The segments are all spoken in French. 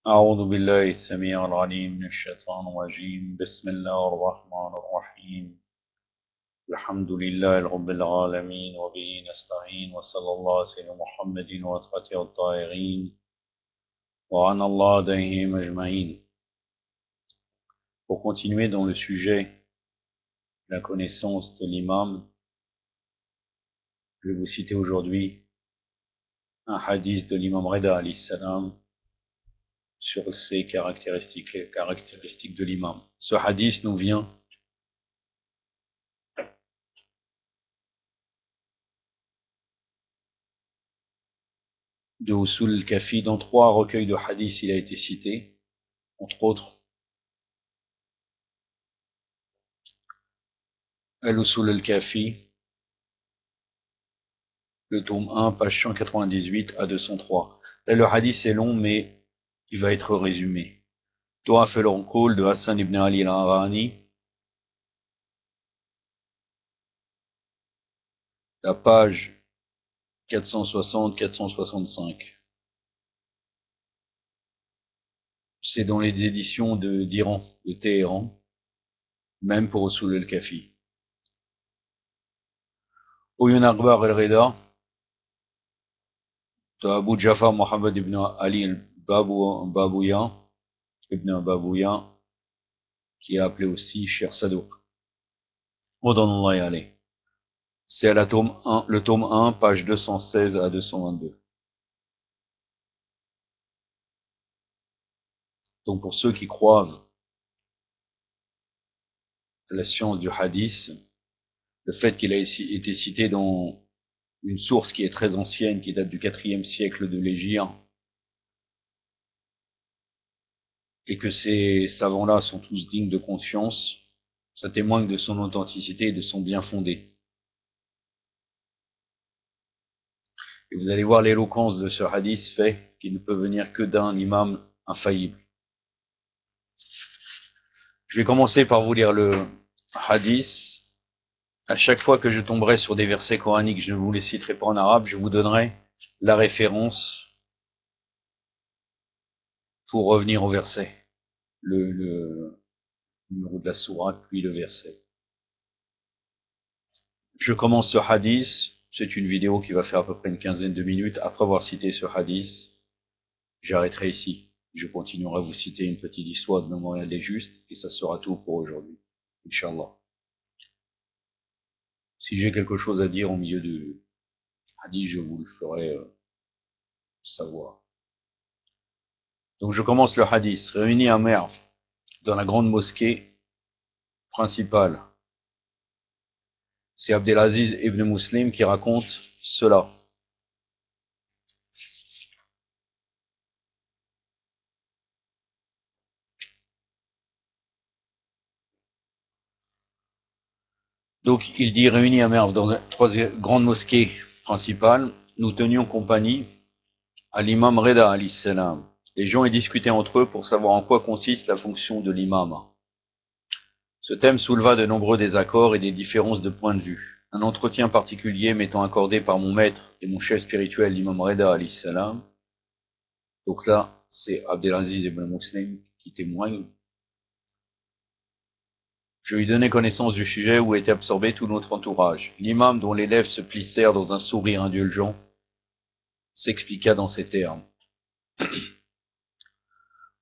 أعوذ بالله السميع العليم من الشيطان الرجيم بسم الله الرحمن الرحيم الحمد لله رب العالمين وبه نستعين وصلى الله على سيدنا محمد وأتباعه الطاهرين وعن الله عليهم أجمعين. Pour continuer dans le sujet de la connaissance de l'imam, je vais vous citer aujourd'hui un hadith de l'imam Rida alayhi salam sur ces caractéristiques, les caractéristiques de l'imam. Ce hadith nous vient de Usul al-Kafi. Dans 3 recueils de hadiths, il a été cité, entre autres Al-Usul al-Kafi, le tome 1, page 198 à 203. Là, le hadith est long, mais il va être résumé. To'af al-Unqul de Hassan ibn Ali al-Harani, la page 460-465. C'est dans les éditions d'Iran, de Téhéran, même pour Usul al-Kafi. Uyun Akbar al-Rida, de Abu Jafar Muhammad ibn Ali al-Babouya, ibn Babouya, qui est appelé aussi Cher Sadouk. Modonallah alayh. C'est à le tome 1, page 216 à 222. Donc pour ceux qui croient à la science du hadith, le fait qu'il a été cité dans une source qui est très ancienne, qui date du 4e siècle de l'Hégire, et que ces savants-là sont tous dignes de confiance, ça témoigne de son authenticité et de son bien fondé. Et vous allez voir l'éloquence de ce hadith fait qu'il ne peut venir que d'un imam infaillible. Je vais commencer par vous lire le hadith. À chaque fois que je tomberai sur des versets coraniques, je ne vous les citerai pas en arabe, je vous donnerai la référence pour revenir au verset, le numéro de la sourate, puis le verset. Je commence ce hadith, c'est une vidéo qui va faire à peu près une quinzaine de minutes. Après avoir cité ce hadith, j'arrêterai ici. Je continuerai à vous citer une petite histoire de mémorial des justes, et ça sera tout pour aujourd'hui. Inch'Allah. Si j'ai quelque chose à dire au milieu du hadith, je vous le ferai savoir. Donc je commence le hadith. Réunis à Merv, dans la grande mosquée principale. C'est Abdelaziz ibn Muslim qui raconte cela. Donc il dit, réunis à Merv dans trois grandes mosquées principales, nous tenions compagnie à l'imam Reda alayhi salam. Les gens y discutaient entre eux pour savoir en quoi consiste la fonction de l'imam. Ce thème souleva de nombreux désaccords et des différences de point de vue. Un entretien particulier m'étant accordé par mon maître et mon chef spirituel, l'imam Reda alayhi salam. Donc là, c'est Abdelaziz ibn Muslim qui témoigne. Je lui donnai connaissance du sujet où était absorbé tout notre entourage. L'imam, dont les lèvres se plissèrent dans un sourire indulgent, s'expliqua dans ces termes.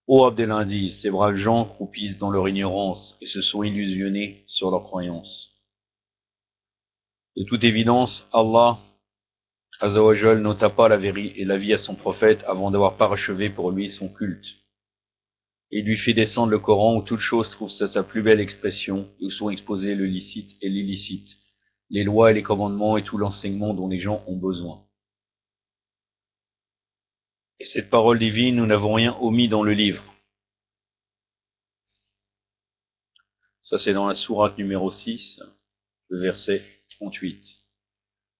Ô Abdelaziz, ces braves gens croupissent dans leur ignorance et se sont illusionnés sur leur croyance. De toute évidence, Allah Azzawajal n'ôta pas la vie à son prophète avant d'avoir parachevé pour lui son culte. Et il lui fit descendre le Coran où toute chose trouve sa plus belle expression, où sont exposés le licite et l'illicite, les lois et les commandements et tout l'enseignement dont les gens ont besoin. Et cette parole divine, nous n'avons rien omis dans le livre. Ça c'est dans la sourate numéro 6, le verset 38.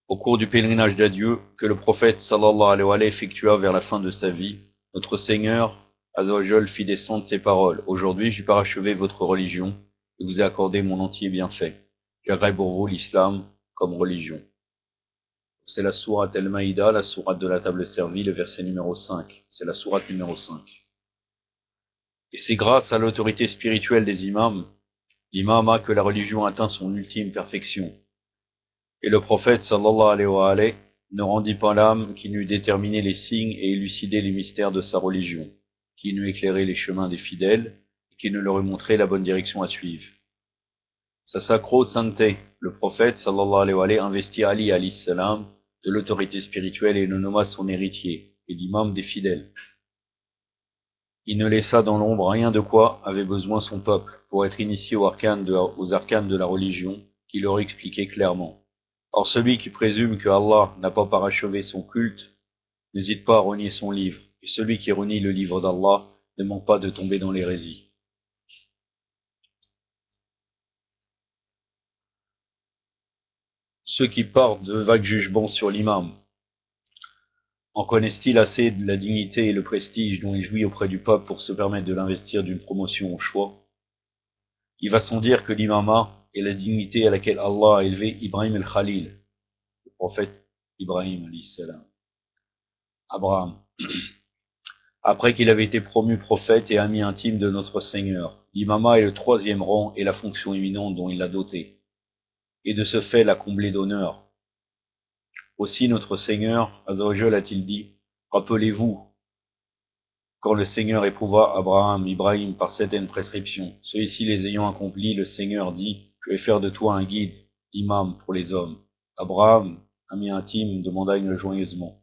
Au cours du pèlerinage d'adieu que le prophète sallallahu alayhi wa sallam effectua vers la fin de sa vie, notre Seigneur Azzawajal fit descendre ces paroles. Aujourd'hui, j'ai parachevé votre religion et vous ai accordé mon entier bienfait. J'agrée pour vous l'islam comme religion. C'est la sourate Al-Maïda, la sourate de la table servie, le verset numéro 5. C'est la sourate numéro 5. Et c'est grâce à l'autorité spirituelle des imams, l'imama, que la religion atteint son ultime perfection. Et le prophète sallallahu alayhi wa alayhi ne rendit pas l'âme qui n'eût déterminé les signes et élucidé les mystères de sa religion, qui n'eût éclairé les chemins des fidèles et qui ne leur eût montré la bonne direction à suivre. Sa sacro-sainteté, le prophète sallallahu alayhi wa alayhi investit Ali alayhi salam de l'autorité spirituelle et le nomma son héritier et l'imam des fidèles. Il ne laissa dans l'ombre rien de quoi avait besoin son peuple pour être initié aux arcanes de la religion qu'il leur expliquait clairement. Or celui qui présume que Allah n'a pas parachevé son culte n'hésite pas à renier son livre, et celui qui renie le livre d'Allah ne manque pas de tomber dans l'hérésie. Ceux qui partent de vagues jugements sur l'imam en connaissent-ils assez de la dignité et le prestige dont il jouit auprès du peuple pour se permettre de l'investir d'une promotion au choix? Il va sans dire que l'imama est la dignité à laquelle Allah a élevé Ibrahim el-Khalil, le prophète Ibrahim alayhi salam, Abraham, après qu'il avait été promu prophète et ami intime de notre Seigneur. L'imama est le troisième rang et la fonction éminente dont il l'a doté, et de ce fait l'a comblé d'honneur. Aussi notre Seigneur, Azza wa Jal, a-t-il dit, rappelez-vous, quand le Seigneur éprouva Abraham, Ibrahim par certaines prescriptions, ceux-ci les ayant accomplis, le Seigneur dit, je vais faire de toi un guide, imam pour les hommes. Abraham, ami intime, demanda joyeusement,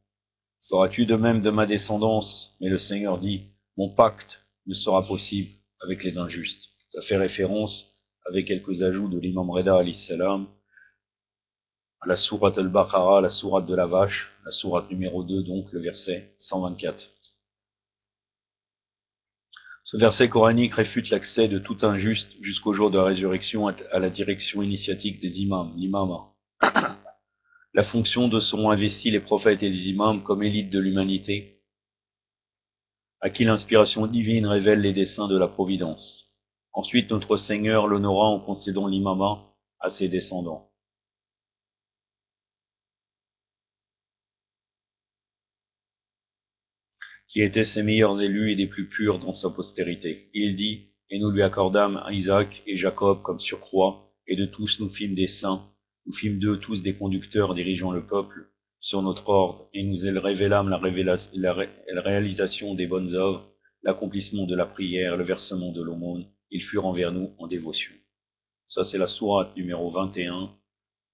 feras-tu de même de ma descendance? Mais le Seigneur dit, mon pacte ne sera possible avec les injustes. Ça fait référence, avec quelques ajouts de l'imam Reda alayhi salam, à la sourate al-Baqarah, la sourate de la vache, la sourate numéro 2, donc le verset 124. Ce verset coranique réfute l'accès de tout injuste jusqu'au jour de la résurrection à la direction initiatique des imams, l'imama. La fonction de seront investis les prophètes et les imams comme élite de l'humanité, à qui l'inspiration divine révèle les desseins de la providence. Ensuite, notre Seigneur l'honora en concédant l'imama à ses descendants, qui étaient ses meilleurs élus et des plus purs dans sa postérité. Il dit, et nous lui accordâmes Isaac et Jacob comme surcroît, et de tous nous fîmes des saints, nous fîmes d'eux tous des conducteurs dirigeant le peuple sur notre ordre, et nous révélâmes la réalisation des bonnes œuvres, l'accomplissement de la prière, le versement de l'aumône. Ils furent envers nous en dévotion. Ça, c'est la sourate numéro 21,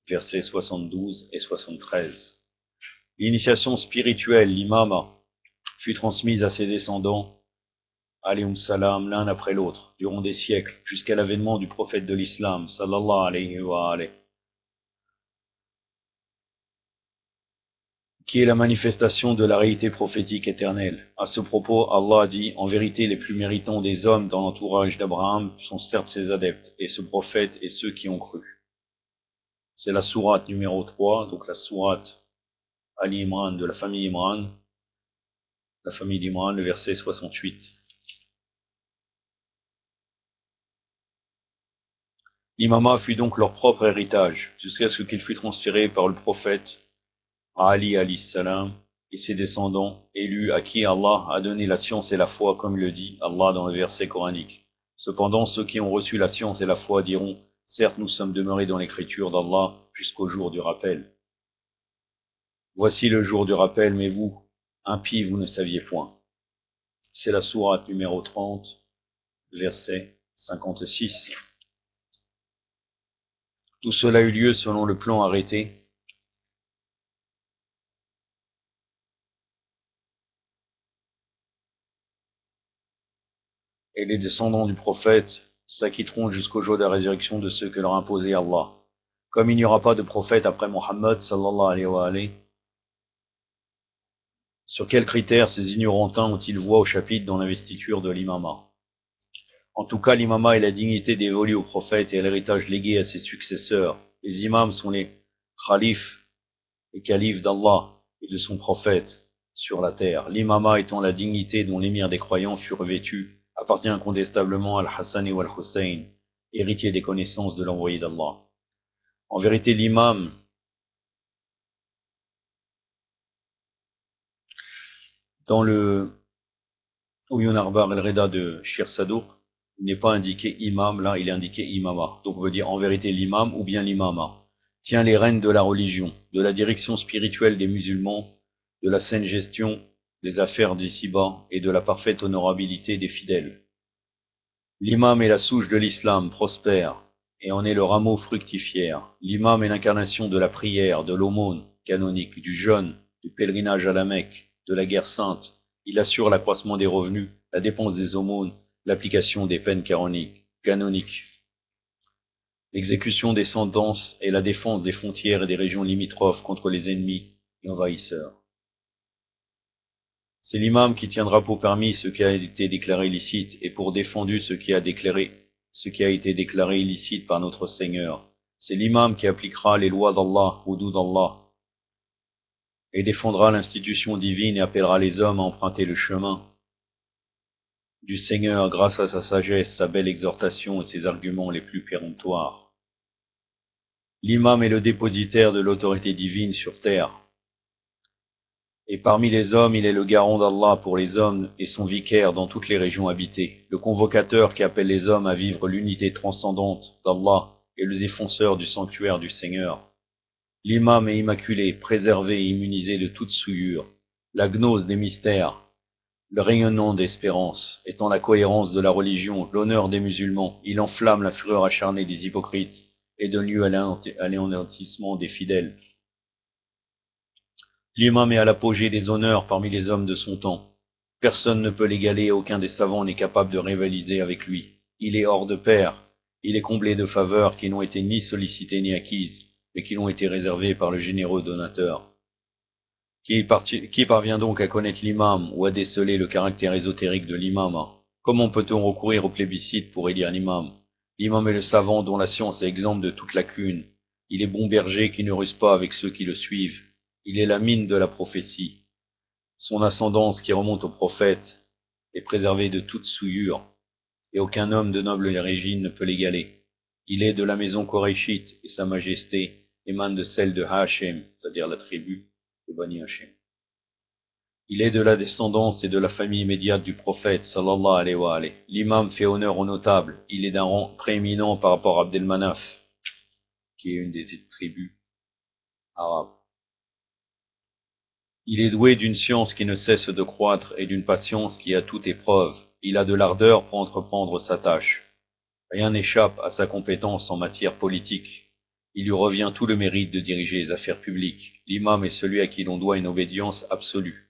versets 72 et 73. L'initiation spirituelle, l'imama, fut transmise à ses descendants, alayhum salam, l'un après l'autre, durant des siècles, jusqu'à l'avènement du prophète de l'islam, sallallahu alayhi wa alayhi, qui est la manifestation de la réalité prophétique éternelle. À ce propos, Allah dit, en vérité, les plus méritants des hommes dans l'entourage d'Abraham sont certes ses adeptes, et ce prophète et ceux qui ont cru. C'est la sourate numéro 3, donc la sourate Ali Imran de la famille Imran, le verset 68. L'imama fut donc leur propre héritage, jusqu'à ce qu'il fût transféré par le prophète à Ali alayhi salam et ses descendants élus à qui Allah a donné la science et la foi, comme le dit Allah dans le verset coranique. Cependant, ceux qui ont reçu la science et la foi diront, certes nous sommes demeurés dans l'écriture d'Allah jusqu'au jour du rappel. Voici le jour du rappel, mais vous, impies, vous ne saviez point. C'est la sourate numéro 30, verset 56. Tout cela eut lieu selon le plan arrêté et les descendants du prophète s'acquitteront jusqu'au jour de la résurrection de ceux que leur imposait Allah. Comme il n'y aura pas de prophète après Mohammed sallallahu alayhi wa alayhi, sur quels critères ces ignorantins ont-ils voix au chapitre dans l'investiture de l'imama? En tout cas, l'imama est la dignité dévolue au prophète et à l'héritage légué à ses successeurs. Les imams sont les khalifes et califes d'Allah et de son prophète sur la terre. L'imama étant la dignité dont l'émir des croyants fut revêtu, appartient incontestablement à Al-Hassan et Al-Hussein, héritiers des connaissances de l'envoyé d'Allah. En vérité, l'imam dans le Ou Yunarbar el-Reda de Shir Sadouk, il n'est pas indiqué imam, là il est indiqué imama. Donc on veut dire en vérité l'imam ou bien l'imama tient les rênes de la religion, de la direction spirituelle des musulmans, de la saine gestion des affaires d'ici-bas et de la parfaite honorabilité des fidèles. L'imam est la souche de l'islam prospère et en est le rameau fructifière. L'imam est l'incarnation de la prière, de l'aumône canonique, du jeûne, du pèlerinage à la Mecque, de la guerre sainte. Il assure l'accroissement des revenus, la dépense des aumônes, l'application des peines canoniques, l'exécution des sentences et la défense des frontières et des régions limitrophes contre les ennemis et envahisseurs. C'est l'imam qui tiendra pour permis ce qui a été déclaré licite et pour défendu ce qui a été déclaré illicite par notre Seigneur. C'est l'imam qui appliquera les lois d'Allah, hudud d'Allah, et défendra l'institution divine et appellera les hommes à emprunter le chemin du Seigneur grâce à sa sagesse, sa belle exhortation et ses arguments les plus péremptoires. L'imam est le dépositaire de l'autorité divine sur terre. Et parmi les hommes, il est le garant d'Allah pour les hommes et son vicaire dans toutes les régions habitées, le convocateur qui appelle les hommes à vivre l'unité transcendante d'Allah et le défenseur du sanctuaire du Seigneur. L'imam est immaculé, préservé et immunisé de toute souillure, la gnose des mystères, le rayonnement d'espérance, étant la cohérence de la religion, l'honneur des musulmans, il enflamme la fureur acharnée des hypocrites et donne lieu à l'anéantissement des fidèles. L'imam est à l'apogée des honneurs parmi les hommes de son temps. Personne ne peut l'égaler et aucun des savants n'est capable de rivaliser avec lui. Il est hors de pair. Il est comblé de faveurs qui n'ont été ni sollicitées ni acquises, mais qui l'ont été réservées par le généreux donateur. Qui parvient donc à connaître l'imam ou à déceler le caractère ésotérique de l'imam? Comment peut-on recourir au plébiscite pour élire l'imam? L'imam est le savant dont la science est exempte de toute lacune. Il est bon berger qui ne ruse pas avec ceux qui le suivent. Il est la mine de la prophétie. Son ascendance qui remonte au prophète est préservée de toute souillure, et aucun homme de noble origine ne peut l'égaler. Il est de la maison Koréchite, et sa majesté émane de celle de Hachem, c'est-à-dire la tribu de Bani Hachem. Il est de la descendance et de la famille immédiate du prophète, sallallahu alayhi wa alayhi. L'imam fait honneur aux notables. Il est d'un rang prééminent par rapport à Abdelmanaf, qui est une des tribus arabes. Il est doué d'une science qui ne cesse de croître et d'une patience qui a toute épreuve. Il a de l'ardeur pour entreprendre sa tâche. Rien n'échappe à sa compétence en matière politique. Il lui revient tout le mérite de diriger les affaires publiques. L'imam est celui à qui l'on doit une obédience absolue.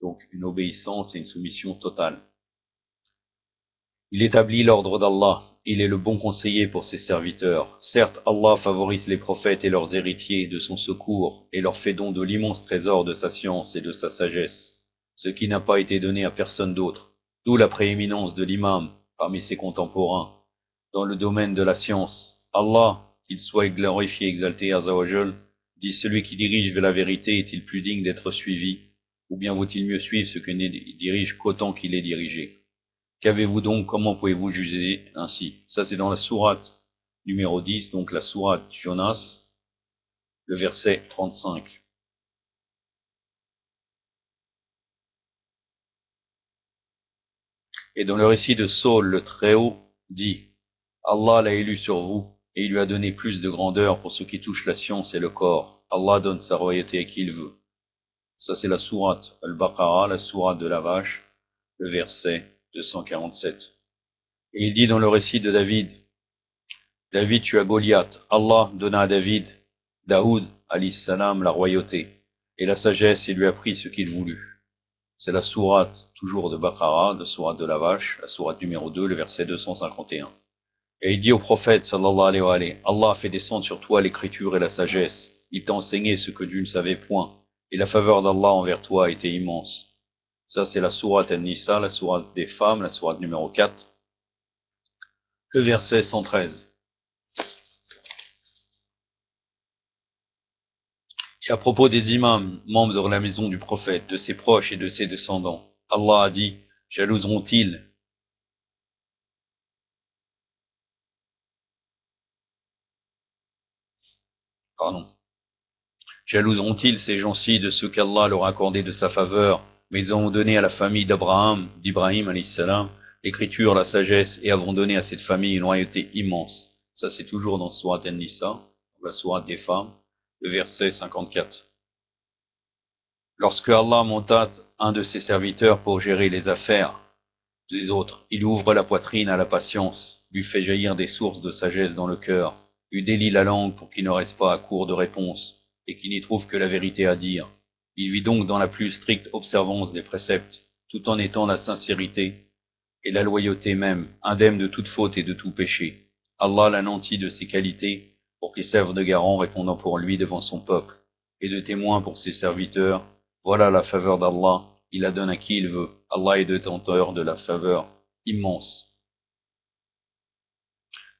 Donc une obéissance et une soumission totale. Il établit l'ordre d'Allah. Il est le bon conseiller pour ses serviteurs. Certes, Allah favorise les prophètes et leurs héritiers de son secours et leur fait don de l'immense trésor de sa science et de sa sagesse, ce qui n'a pas été donné à personne d'autre. D'où la prééminence de l'imam parmi ses contemporains dans le domaine de la science. Allah, qu'il soit glorifié et exalté, Azzawajal, dit celui qui dirige vers la vérité est-il plus digne d'être suivi, ou bien vaut-il mieux suivre ce que ne dirige qu'autant qu'il est dirigé? Qu'avez-vous donc, comment pouvez-vous juger ainsi? Ça c'est dans la sourate numéro 10, donc la sourate Jonas, le verset 35. Et dans le récit de Saul, le Très-Haut dit, Allah l'a élu sur vous, et il lui a donné plus de grandeur pour ce qui touche la science et le corps. Allah donne sa royauté à qui il veut. Ça c'est la sourate Al-Baqarah, la sourate de la vache, le verset 247. Et il dit dans le récit de David, David tua Goliath. Allah donna à Daoud, alayhi salam, la royauté, et la sagesse, et lui apprit ce qu'il voulut. C'est la sourate, toujours de Baqarah, la sourate de la vache, la sourate numéro 2, le verset 251. Et il dit au prophète, sallallahu alayhi wa alayhi, Allah a fait descendre sur toi l'écriture et la sagesse. Il t'a enseigné ce que Dieu ne savait point, et la faveur d'Allah envers toi était immense. Ça, c'est la sourate An-Nisa, la sourate des femmes, la sourate numéro 4, le verset 113. Et à propos des imams, membres de la maison du prophète, de ses proches et de ses descendants, Allah a dit, jalouseront-ils Jalouseront-ils ces gens-ci de ce qu'Allah leur a accordé de sa faveur mais ils ont donné à la famille d'Ibrahim alayhi salam, l'écriture, la sagesse, et avons donné à cette famille une royauté immense. Ça, c'est toujours dans Surat An-Nisa, la sourate des femmes, le verset 54. Lorsque Allah monta un de ses serviteurs pour gérer les affaires des autres, il ouvre la poitrine à la patience, lui fait jaillir des sources de sagesse dans le cœur, lui délie la langue pour qu'il ne reste pas à court de réponses, et qu'il n'y trouve que la vérité à dire. Il vit donc dans la plus stricte observance des préceptes, tout en étant la sincérité et la loyauté même, indemne de toute faute et de tout péché. Allah l'a nanti de ses qualités, pour qu'il serve de garant répondant pour lui devant son peuple, et de témoin pour ses serviteurs. Voilà la faveur d'Allah, il la donne à qui il veut. Allah est détenteur de la faveur immense.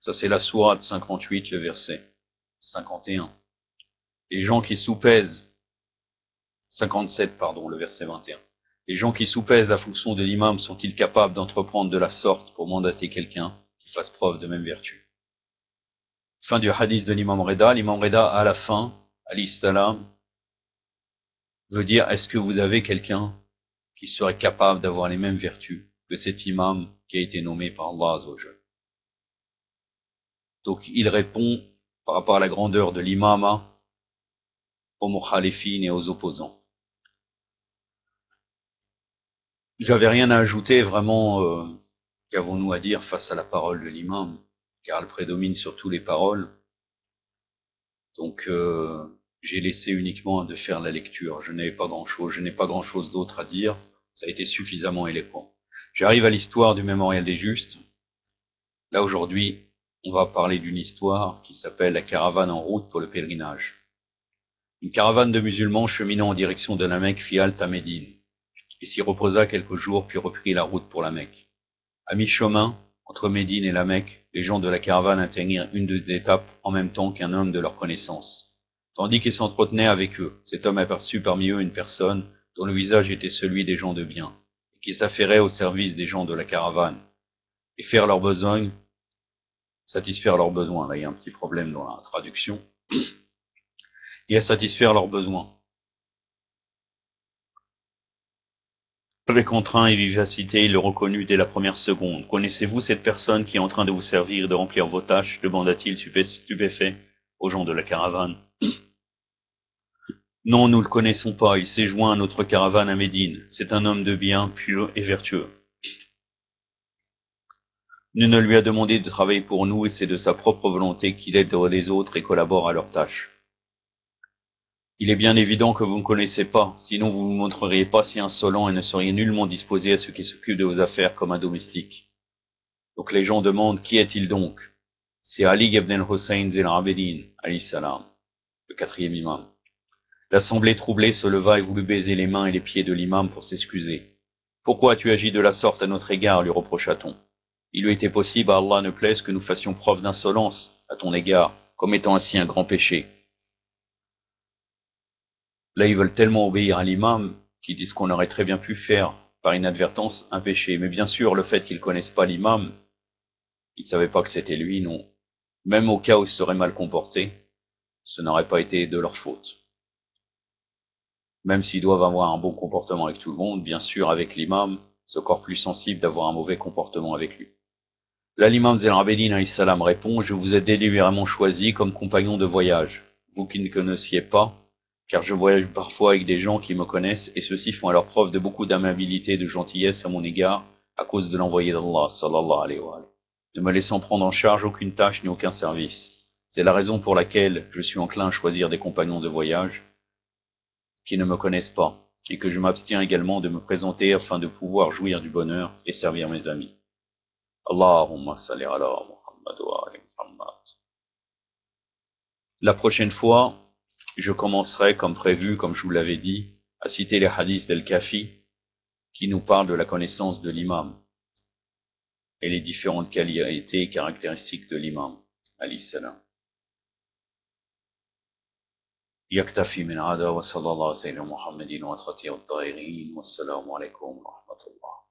Ça c'est la sourate 58, le verset 51. Les gens qui soupèsent, 57 pardon, le verset 21. Les gens qui soupèsent la fonction de l'imam sont-ils capables d'entreprendre de la sorte pour mandater quelqu'un qui fasse preuve de même vertu? Fin du hadith de l'imam Reda. L'imam Reda, à la fin, alayhi salam, veut dire, est-ce que vous avez quelqu'un qui serait capable d'avoir les mêmes vertus que cet imam qui a été nommé par Allah Azzawajal? Donc il répond par rapport à la grandeur de l'imama aux mukhalifines et aux opposants. J'avais rien à ajouter vraiment, qu'avons-nous à dire face à la parole de l'imam, car elle prédomine sur toutes les paroles. Donc j'ai laissé uniquement de faire la lecture. Je n'ai pas grand-chose d'autre à dire. Ça a été suffisamment éloquent. J'arrive à l'histoire du mémorial des Justes. Là aujourd'hui, on va parler d'une histoire qui s'appelle la caravane en route pour le pèlerinage. Une caravane de musulmans cheminant en direction de la Mecque fit halte à Médine, et s'y reposa quelques jours puis reprit la route pour la Mecque. À mi-chemin, entre Médine et la Mecque, les gens de la caravane atteignirent une des étapes en même temps qu'un homme de leur connaissance. Tandis qu'ils s'entretenaient avec eux, cet homme aperçut parmi eux une personne dont le visage était celui des gens de bien, et qui s'affairait au service des gens de la caravane, et faire leurs besoins, satisfaire leurs besoins. Là, il y a un petit problème dans la traduction. Et à satisfaire leurs besoins. Avec contraint et vivacité, il le reconnut dès la première seconde. Connaissez-vous cette personne qui est en train de vous servir et de remplir vos tâches? Demanda-t-il stupéfait aux gens de la caravane. Non, nous ne le connaissons pas. Il s'est joint à notre caravane à Médine. C'est un homme de bien, pieux et vertueux. Nous ne lui a demandé de travailler pour nous et c'est de sa propre volonté qu'il aide les autres et collabore à leurs tâches. Il est bien évident que vous ne connaissez pas, sinon vous ne vous montreriez pas si insolent et ne seriez nullement disposé à ce qui s'occupe de vos affaires comme un domestique. Donc les gens demandent, qui est-il donc? C'est Ali ibn al-Hussein Zain al-Abidin, alayhi salam, le quatrième imam. L'assemblée troublée se leva et voulut baiser les mains et les pieds de l'imam pour s'excuser. Pourquoi as-tu agi de la sorte à notre égard, lui reprocha-t-on. Il lui était possible à Allah ne plaise que nous fassions preuve d'insolence à ton égard, commettant ainsi un grand péché. Là, ils veulent tellement obéir à l'imam qu'ils disent qu'on aurait très bien pu faire, par inadvertance, un péché. Mais bien sûr, le fait qu'ils connaissent pas l'imam, ils ne savaient pas que c'était lui, non. Même au cas où ils se seraient mal comportés, ce n'aurait pas été de leur faute. Même s'ils doivent avoir un bon comportement avec tout le monde, bien sûr, avec l'imam, c'est encore plus sensible d'avoir un mauvais comportement avec lui. Là, l'imam Zain al-Abidin alayhi salam répond, je vous ai délibérément choisi comme compagnon de voyage, vous qui ne connaissiez pas, car je voyage parfois avec des gens qui me connaissent, et ceux-ci font alors preuve de beaucoup d'amabilité et de gentillesse à mon égard, à cause de l'envoyé d'Allah, sallallahu alayhi wa sallam, ne me laissant prendre en charge aucune tâche ni aucun service. C'est la raison pour laquelle je suis enclin à choisir des compagnons de voyage qui ne me connaissent pas, et que je m'abstiens également de me présenter afin de pouvoir jouir du bonheur et servir mes amis. Allahumma salli ala Muhammad wa ali Muhammad. La prochaine fois, je commencerai, comme prévu, comme je vous l'avais dit, à citer les hadiths d'Al-Kafi qui nous parlent de la connaissance de l'imam et les différentes qualités et caractéristiques de l'imam, alayhi salam. يكتفي من هذا وصلى الله على سيدنا محمد وخاتم الطاهرين والسلام عليكم ورحمة الله